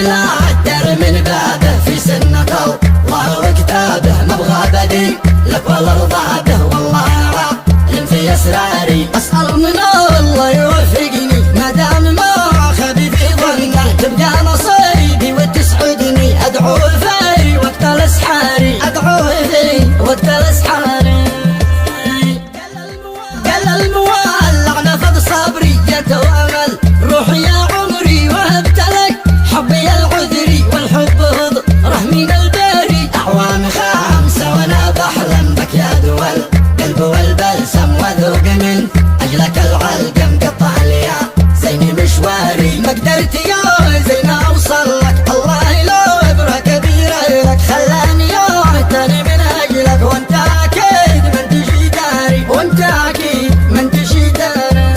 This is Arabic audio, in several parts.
لا الدار من بابه في سنة الله وكتابه مبغى بدي لك ولا ارضى به والله ارى في اسراري اسال من الله يوفقني ما دام ما خبي في ظنه تبقى نصيبي وتسعدني ادعو في وقت الاسحاري ادعو في وقت الاسحاري قال المولع نفض صبري يتوامل روحي يا عمري وهبت لك حبي العذري والحب هضره من الباري اعوام خامسه وانا بحلم بك يا دول قلب والبلسم وذوق من اجلك العلقم قطع لي زيني مشواري ما قدرت يا زين اوصل لك الله لو ابره كبيره لك خلاني يوم تاني من اجلك وانت اكيد من تجي داري وانت اكيد من تجي داري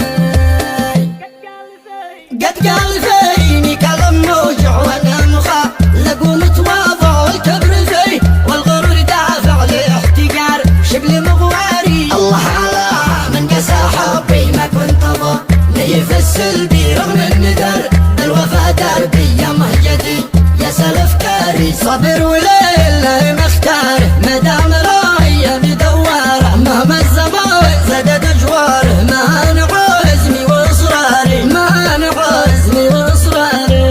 قد قال فيني كلام موجع وانا مخاف لقوا متواضع والكبر فيه والغرور دافع لاحتقار شبل مغواري الله على من قسى حبي ما كنت ظني في السلبي رغم الندر بالوفا دربي يا مهجتي يا سلف كاري صبر وليله مختاره ما دام رايه مدواره مهما الزمان زادت اجواره ما انا عزمي واصراري ما انا عزمي واصراري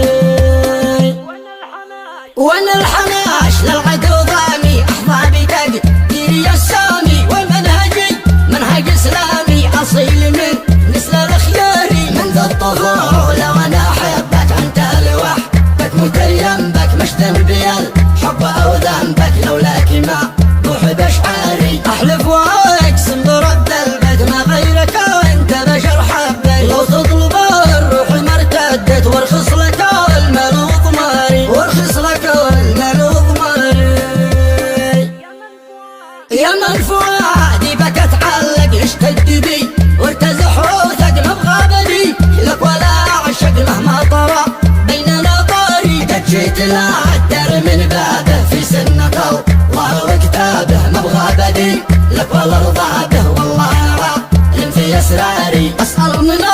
وانا الحناش للعدو ضامي احضابي تقديري السامي ومنهجي منهج اسلامي اصيل من نسل الخياري من ذا الطفوله وانا احبك انت لوحدك متيم بك مش ذنبي الحب او ذنبك لولاك ما روح باشعاري احلف واقسم برب البيت ما غيرك وانت بشر حبي لو تطلب الروح ما ارتدت وارخص لك المال وضماري وارخص لك المال وضماري يا من فؤادي بك اتعلق اشتد بي وارتزح وثق مبغى بدي لك ولا اعشق مهما طرى بيننا طاري قد جيت لا الدار من بابه في سنة الله وكتابه مبغى بدي لك ولا ارضى به والله ارى في اسراري اسال من